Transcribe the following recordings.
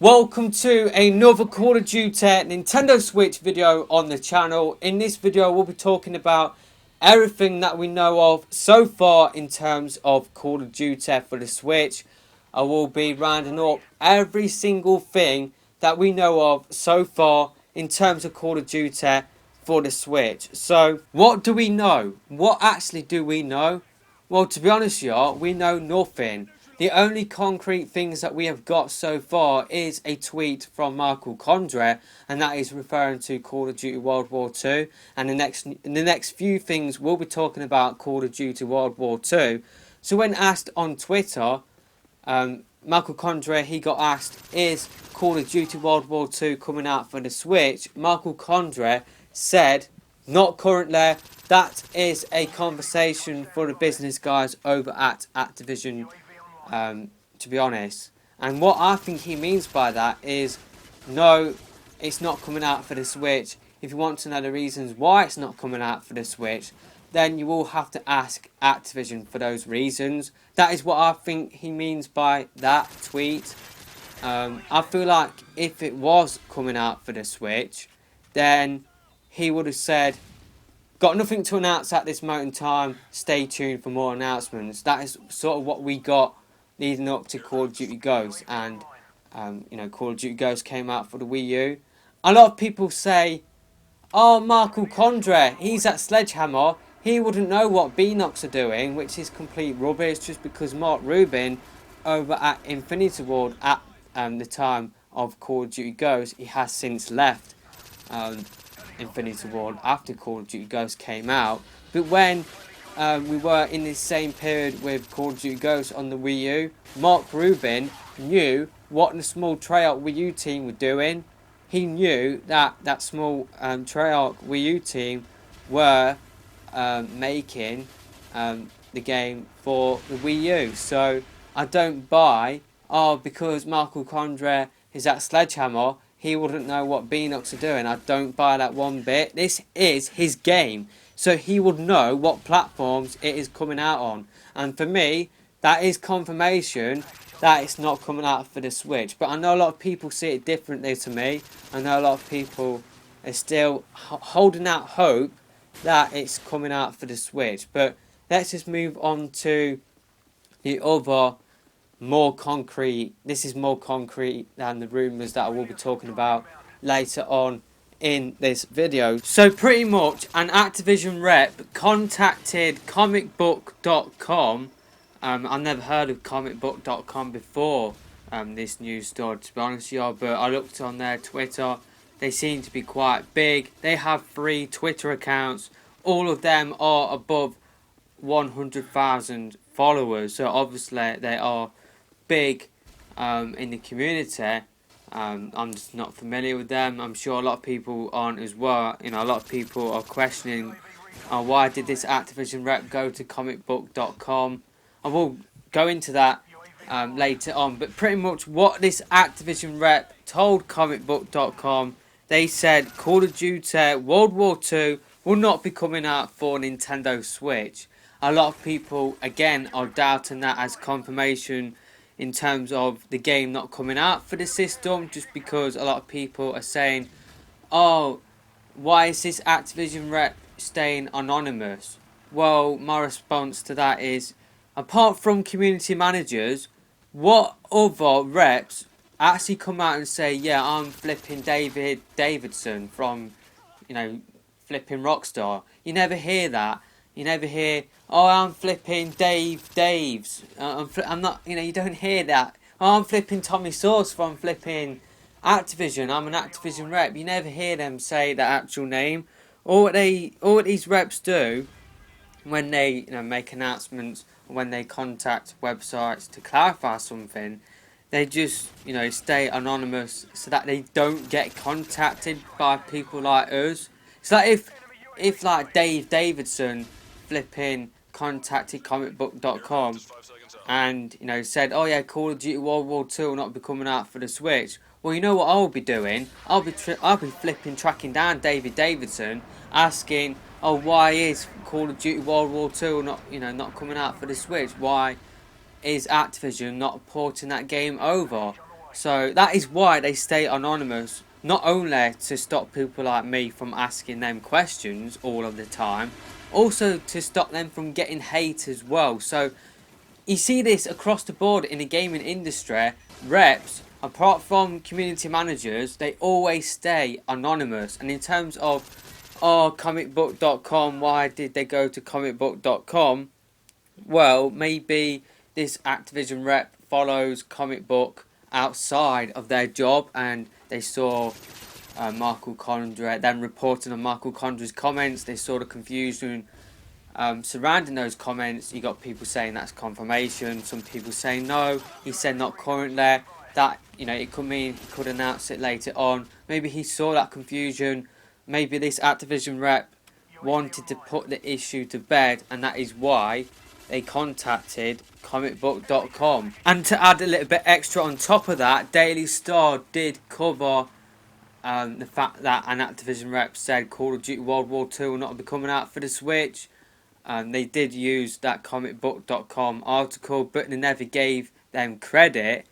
Welcome to another Call of Duty Nintendo Switch video on the channel. In this video we'll be talking about everything that we know of so far in terms of Call of Duty for the Switch. I will be rounding up every single thing that we know of so far in terms of Call of Duty for the Switch. So what do we know? What actually do we know? Well, to be honest, y'all, we know nothing. The only concrete things that we have got so far is a tweet from Michael Condrey, and that is referring to Call of Duty World War II. And the next few things we'll be talking about Call of Duty World War II. So when asked on Twitter, Michael Condrey, he got asked, is Call of Duty World War II coming out for the Switch? Michael Condrey said, not currently. That is a conversation for the business guys over at Activision, to be honest. And what I think he means by that is, no, it's not coming out for the Switch. If you want to know the reasons why it's not coming out for the Switch, then you will have to ask Activision for those reasons. That is what I think he means by that tweet. I feel like if it was coming out for the Switch, then he would have said, got nothing to announce at this moment in time, stay tuned for more announcements. That is sort of what we got leading up to Call of Duty Ghosts. And, Call of Duty Ghosts came out for the Wii U. A lot of people say, oh, Michael Condrey, he's at Sledgehammer. He wouldn't know what Beenox are doing, which is complete rubbish, just because Mark Rubin over at Infinity Ward at the time of Call of Duty Ghosts, he has since left Infinity Ward after Call of Duty Ghosts came out. But when we were in this same period with Call of Duty Ghosts on the Wii U, Mark Rubin knew what the small Treyarch Wii U team were doing. He knew that that small Treyarch Wii U team were making the game for the Wii U. So I don't buy, because Michael Condrey is at Sledgehammer, he wouldn't know what Beenox are doing. I don't buy that one bit. This is his game, so he would know what platforms it is coming out on. And for me, that is confirmation that it's not coming out for the Switch. But I know a lot of people see it differently to me. I know a lot of people are still holding out hope that it's coming out for the Switch. But let's just move on to the other more concrete. This is more concrete than the rumours that I will be talking about later on in this video. So pretty much an Activision rep contacted comicbook.com. I've never heard of comicbook.com before this news story, to be honest with you, but I looked on their Twitter. They seem to be quite big. They have 3 Twitter accounts. All of them are above 100,000 followers, so obviously they are big in the community. I'm just not familiar with them. I'm sure a lot of people aren't as well. A lot of people are questioning, why did this Activision rep go to comicbook.com? I will go into that later on, but pretty much what this Activision rep told comicbook.com, they said Call of Duty World War II will not be coming out for Nintendo Switch. A lot of people, again, are doubting that as confirmation in terms of the game not coming out for the system, just because a lot of people are saying, oh, why is this Activision rep staying anonymous? Well, my response to that is, apart from community managers, what other reps actually come out and say, yeah, I'm flipping David Davidson from, flipping Rockstar? You never hear that. You never hear, oh, I'm flipping Daves. I'm not, you don't hear that. Oh, I'm flipping Tommy Source from flipping Activision. I'm an Activision rep. You never hear them say the actual name. All what these reps do when they make announcements, or when they contact websites to clarify something, they just stay anonymous so that they don't get contacted by people like us. It's like if like Dave Davidson flipping contacted comicbook.com and said, oh yeah, Call of Duty World War II will not be coming out for the Switch. Well, you know what I'll be doing? I'll be flipping tracking down David Davidson, asking, oh, why is Call of Duty World War II not coming out for the Switch? Why is Activision not porting that game over? So that is why they stay anonymous, not only to stop people like me from asking them questions all of the time, also to stop them from getting hate as well. So you see this across the board in the gaming industry. Reps, apart from community managers, they always stay anonymous. And in terms of, comicbook.com, why did they go to comicbook.com? Well, maybe this Activision rep follows Comic Book outside of their job, and they saw Michael Condrey, then reporting on Michael Condrey's comments. They saw the confusion surrounding those comments. You got people saying that's confirmation, some people saying no, he said not currently. That, it could mean he could announce it later on. Maybe he saw that confusion. Maybe this Activision rep wanted to put the issue to bed, and that is why they contacted comicbook.com. And to add a little bit extra on top of that, Daily Star did cover the fact that an Activision rep said Call of Duty World War II will not be coming out for the Switch. They did use that comicbook.com article, but they never gave them credit.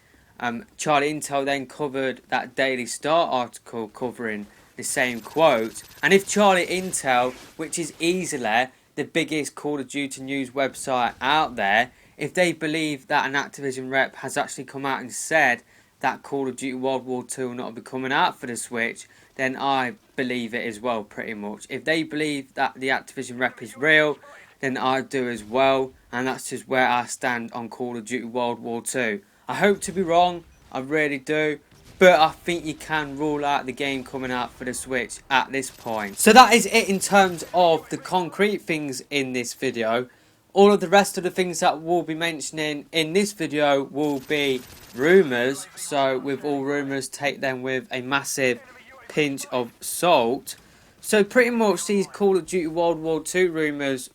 Charlie Intel then covered that Daily Star article covering the same quote. And if Charlie Intel, which is easily the biggest Call of Duty news website out there, if they believe that an Activision rep has actually come out and said that Call of Duty World War II will not be coming out for the Switch, then I believe it as well, pretty much. If they believe that the Activision rep is real, then I do as well, and that's just where I stand on Call of Duty World War II. I hope to be wrong, I really do, but I think you can rule out the game coming out for the Switch at this point. So that is it in terms of the concrete things in this video. All of the rest of the things that we'll be mentioning in this video will be rumours. So with all rumours, take them with a massive pinch of salt. So pretty much these Call of Duty World War II rumours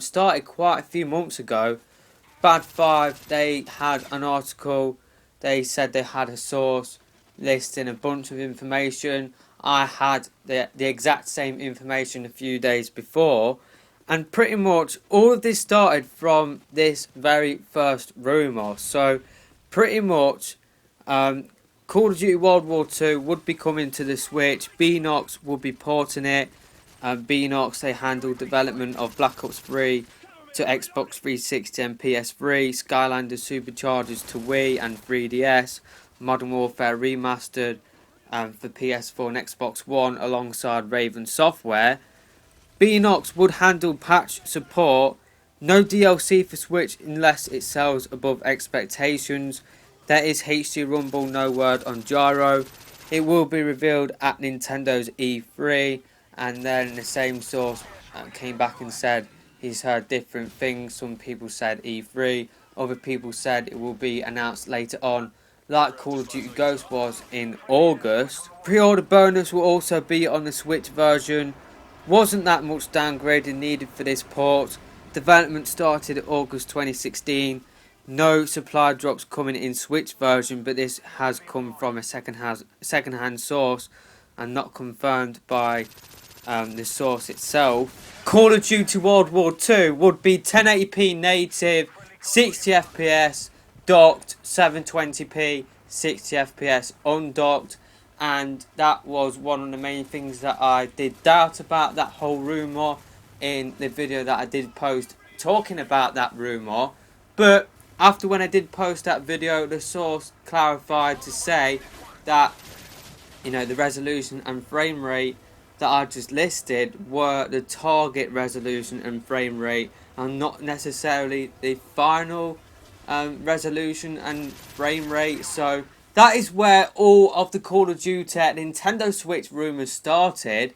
started quite a few months ago. Bad 5, they had an article. They said they had a source listing a bunch of information. I had the exact same information a few days before. And pretty much all of this started from this very first rumour. So pretty much Call of Duty World War II would be coming to the Switch. Beenox would be porting it. Beenox, they handled development of Black Ops 3 to Xbox 360 and PS3. Skylanders Superchargers to Wii and 3DS. Modern Warfare Remastered for PS4 and Xbox One alongside Raven Software. Beenox would handle patch support. No DLC for Switch unless it sells above expectations. There is HD Rumble, no word on Gyro. It will be revealed at Nintendo's E3. And then the same source came back and said he's heard different things. Some people said E3. Other people said it will be announced later on, like Call of Duty Ghost was in August. Pre-order bonus will also be on the Switch version. Wasn't that much downgrading needed for this port. Development started in August 2016. No supply drops coming in Switch version, but this has come from a second-hand source and not confirmed by the source itself. Call of Duty World War II would be 1080p native, 60 FPS, docked, 720p, 60 FPS undocked. And that was one of the main things that I did doubt about that whole rumour in the video that I did post talking about that rumour. But after when I did post that video, the source clarified to say that, the resolution and frame rate that I just listed were the target resolution and frame rate and not necessarily the final resolution and frame rate. So that is where all of the Call of Duty Nintendo Switch rumours started.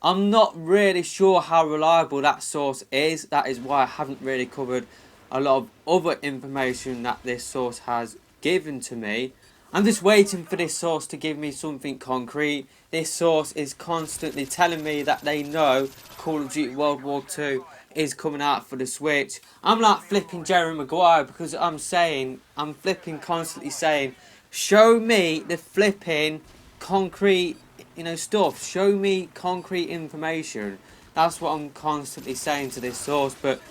I'm not really sure how reliable that source is. That is why I haven't really covered a lot of other information that this source has given to me. I'm just waiting for this source to give me something concrete. This source is constantly telling me that they know Call of Duty World War II is coming out for the Switch. I'm like flipping Jerry Maguire because I'm flipping constantly saying, show me the flipping concrete, stuff. Show me concrete information. That's what I'm constantly saying to this source, but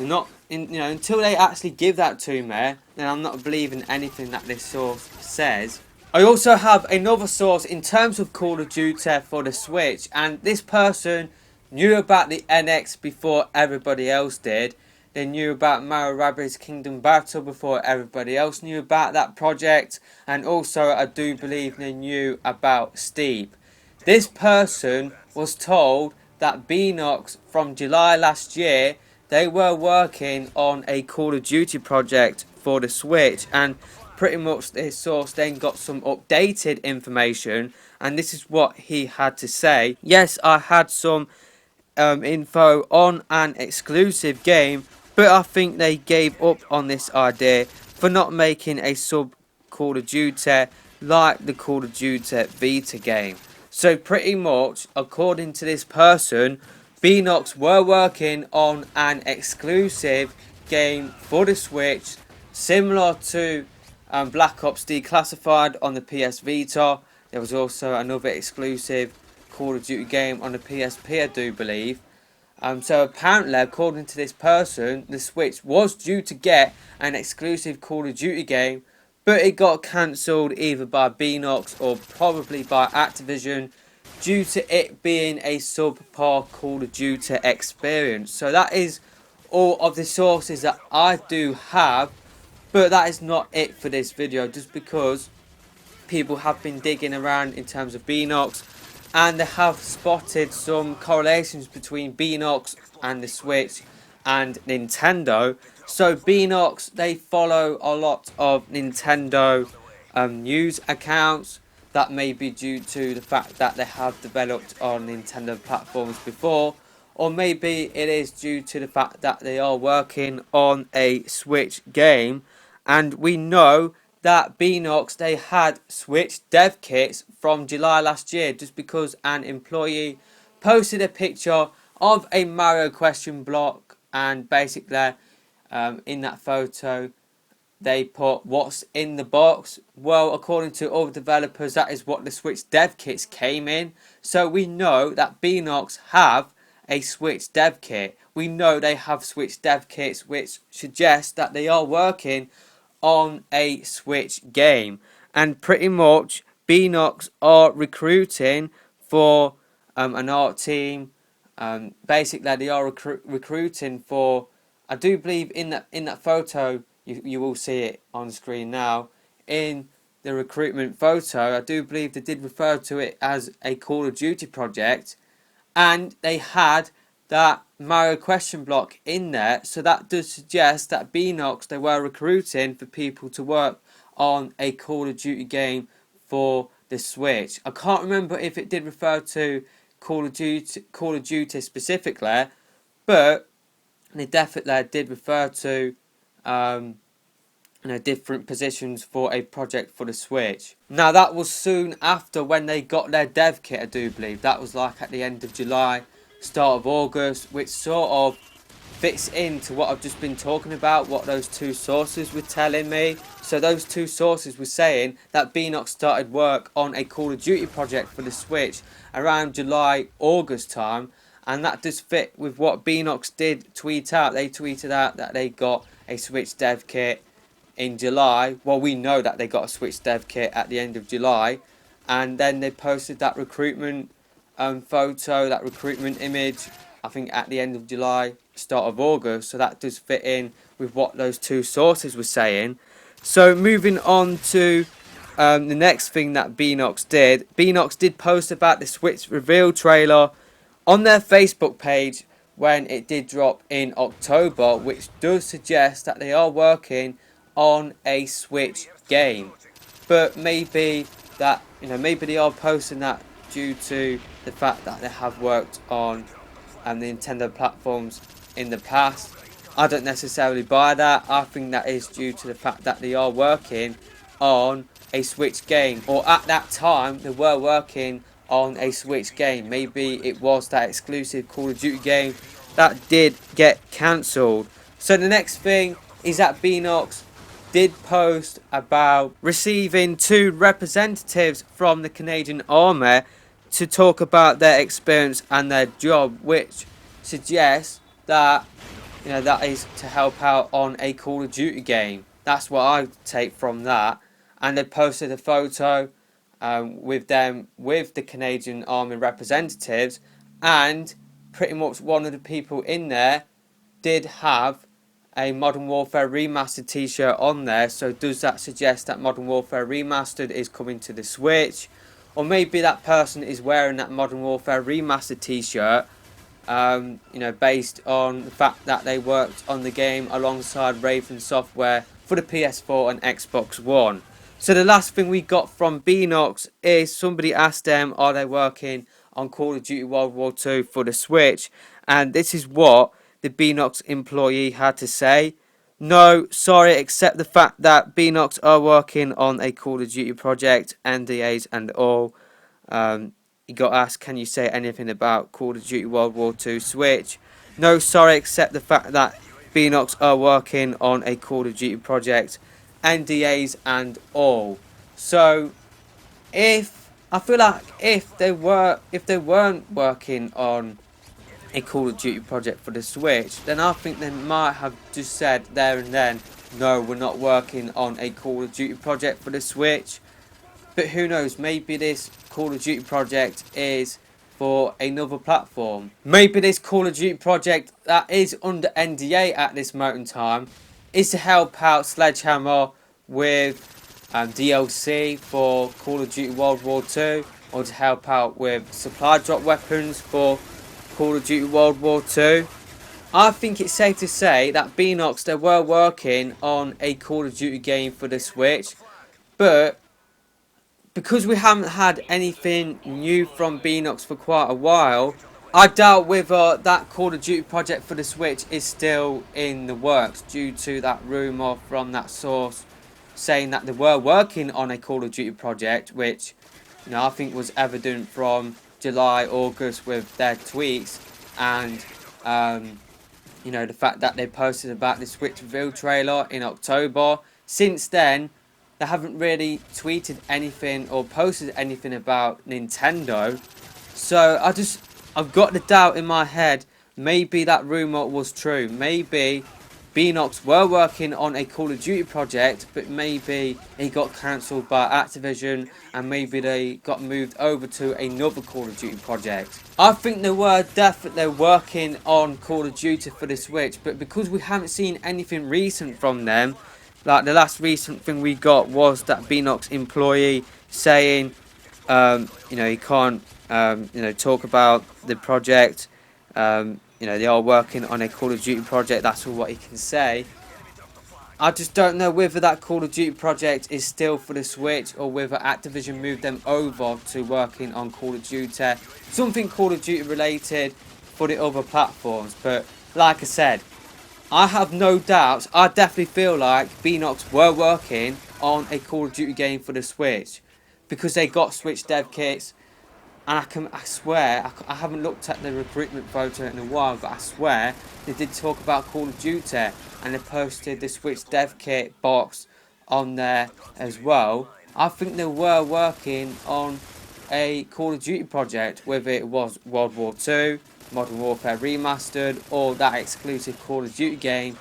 They're not, until they actually give that to me, then I'm not believing anything that this source says. I also have another source in terms of Call of Duty for the Switch, and this person knew about the NX before everybody else did. They knew about Mario Rabbids Kingdom Battle before everybody else knew about that project, and also I do believe they knew about Steep. This person was told that Beenox from July last year, they were working on a Call of Duty project for the Switch, and pretty much this source then got some updated information, and this is what he had to say. Yes, I had some info on an exclusive game, but I think they gave up on this idea for not making a sub Call of Duty like the Call of Duty Vita game. So pretty much, according to this person, Beenox were working on an exclusive game for the Switch, similar to Black Ops Declassified on the PS Vita. There was also another exclusive Call of Duty game on the PSP, I do believe. So apparently, according to this person, the Switch was due to get an exclusive Call of Duty game, but it got cancelled either by Beenox or probably by Activision due to it being a subpar Call of Duty experience. So that is all of the sources that I do have, but that is not it for this video, just because people have been digging around in terms of Beenox, and they have spotted some correlations between Beenox and the Switch and Nintendo. So Beenox, they follow a lot of Nintendo news accounts. That may be due to the fact that they have developed on Nintendo platforms before, or maybe it is due to the fact that they are working on a Switch game. And we know that Beenox, they had Switch dev kits from July last year, just because an employee posted a picture of a Mario question block, and basically in that photo they put what's in the box. Well, according to other developers, that is what the Switch dev kits came in. So we know that Beenox have a Switch dev kit. We know they have Switch dev kits, which suggests that they are working on a Switch game. And pretty much Beenox are recruiting for an art team. Basically they are recruiting for, I do believe in that photo, you will see it on screen now, in the recruitment photo, I do believe they did refer to it as a Call of Duty project, and they had that Mario question block in there. So that does suggest that Beenox, they were recruiting for people to work on a Call of Duty game for the Switch. I can't remember if it did refer to Call of Duty specifically, but they definitely did refer to different positions for a project for the Switch. Now that was soon after when they got their dev kit, I do believe. That was like at the end of July, start of August, which sort of fits into what I've just been talking about, what those two sources were telling me. So those two sources were saying that Beenox started work on a Call of Duty project for the Switch around July, August time, and that does fit with what Beenox did tweet out. They tweeted out that they got a Switch dev kit in July. Well, we know that they got a Switch dev kit at the end of July, and then they posted that recruitment photo, that recruitment image, I think at the end of July, start of August. So that does fit in with what those two sources were saying. So moving on to the next thing that Beenox did. Beenox did post about the Switch reveal trailer on their Facebook page when it did drop in October, which does suggest that they are working on a Switch game. But maybe that, maybe they are posting that due to the fact that they have worked on the Nintendo platforms in the past. I don't necessarily buy that. I think that is due to the fact that they are working on a Switch game, or at that time they were working on a Switch game. Maybe it was that exclusive Call of Duty game that did get cancelled. So the next thing is that Beenox did post about receiving 2 representatives from the Canadian Army to talk about their experience and their job, which suggests that that is to help out on a Call of Duty game. That's what I take from that. And they posted a photo with them, with the Canadian Army representatives, and pretty much one of the people in there did have a Modern Warfare Remastered t-shirt on there. So does that suggest that Modern Warfare Remastered is coming to the Switch? Or maybe that person is wearing that Modern Warfare Remastered t-shirt based on the fact that they worked on the game alongside Raven Software for the PS4 and Xbox One. So the last thing we got from Beenox is somebody asked them, are they working on Call of Duty World War II for the Switch? And this is what the Beenox employee had to say. No, sorry, except the fact that Beenox are working on a Call of Duty project, NDAs and all. He got asked, can you say anything about Call of Duty World War II Switch? No, sorry, except the fact that Beenox are working on a Call of Duty project, NDAs and all. So, I feel like if they weren't working on a Call of Duty project for the Switch, then I think they might have just said there and then, no, we're not working on a Call of Duty project for the Switch. But who knows, maybe this Call of Duty project is for another platform. Maybe this Call of Duty project that is under NDA at this moment in time is to help out Sledgehammer with DLC for Call of Duty World War II, or to help out with supply drop weapons for Call of Duty World War II. I think it's safe to say that Beenox, they were working on a Call of Duty game for the Switch, but because we haven't had anything new from Beenox for quite a while, I doubt whether that Call of Duty project for the Switch is still in the works, due to that rumour from that source saying that they were working on a Call of Duty project, which I think was evident from July, August with their tweets, and the fact that they posted about the Switch reveal trailer in October. Since then, they haven't really tweeted anything or posted anything about Nintendo. So I've got the doubt in my head, maybe that rumour was true. Maybe Beenox were working on a Call of Duty project, but maybe it got cancelled by Activision, and maybe they got moved over to another Call of Duty project. I think they were definitely working on Call of Duty for the Switch, but because we haven't seen anything recent from them, like the last recent thing we got was that Beenox employee saying, he can't, talk about the project. They are working on a Call of Duty project. That's all what he can say. I just don't know whether that Call of Duty project is still for the Switch, or whether Activision moved them over to working on Call of Duty, something Call of Duty related for the other platforms. But like I said, I have no doubts. I definitely feel like Beenox were working on a Call of Duty game for the Switch, because they got Switch dev kits, and I swear, I haven't looked at the recruitment photo in a while, but I swear they did talk about Call of Duty, and they posted the Switch dev kit box on there as well. I think they were working on a Call of Duty project, whether it was World War II, Modern Warfare Remastered, or that exclusive Call of Duty game.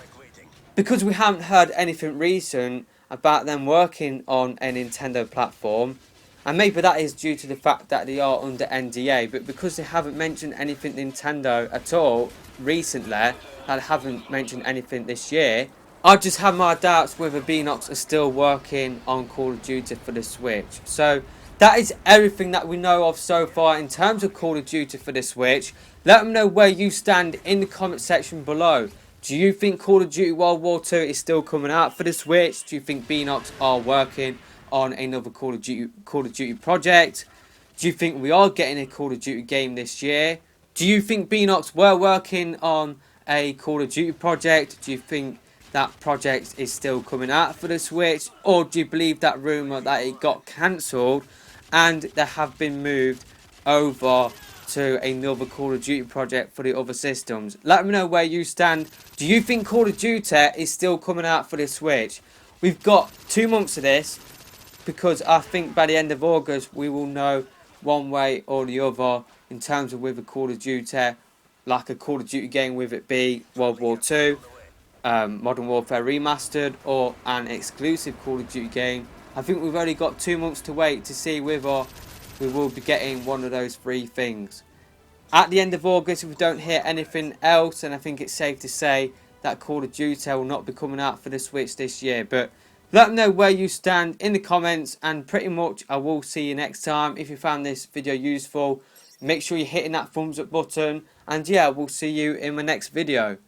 Because we haven't heard anything recent about them working on a Nintendo platform, and maybe that is due to the fact that they are under NDA, but because they haven't mentioned anything Nintendo at all recently, and haven't mentioned anything this year, I just have my doubts whether Beenox are still working on Call of Duty for the Switch. So that is everything that we know of so far in terms of Call of Duty for the Switch. Let them know where you stand in the comment section below. Do you think Call of Duty World War II is still coming out for the Switch? Do you think Beenox are working on another Call of Duty project? Do you think we are getting a Call of Duty game this year? Do you think Beenox were working on a Call of Duty project? Do you think that project is still coming out for the Switch? Or do you believe that rumour that it got cancelled and they have been moved over to another Call of Duty project for the other systems? Let me know where you stand. Do you think Call of Duty is still coming out for the Switch? We've got 2 months of this, because I think by the end of August we will know one way or the other in terms of whether Call of Duty like a Call of Duty game, with it be World War II, Modern Warfare Remastered, or an exclusive Call of Duty game. I think we've only got 2 months to wait to see whether we will be getting one of those three things. At the end of August, if we don't hear anything else, and I think it's safe to say that Call of Duty will not be coming out for the Switch this year. But let me know where you stand in the comments, and pretty much I will see you next time. If you found this video useful, make sure you're hitting that thumbs up button, and yeah, we'll see you in my next video.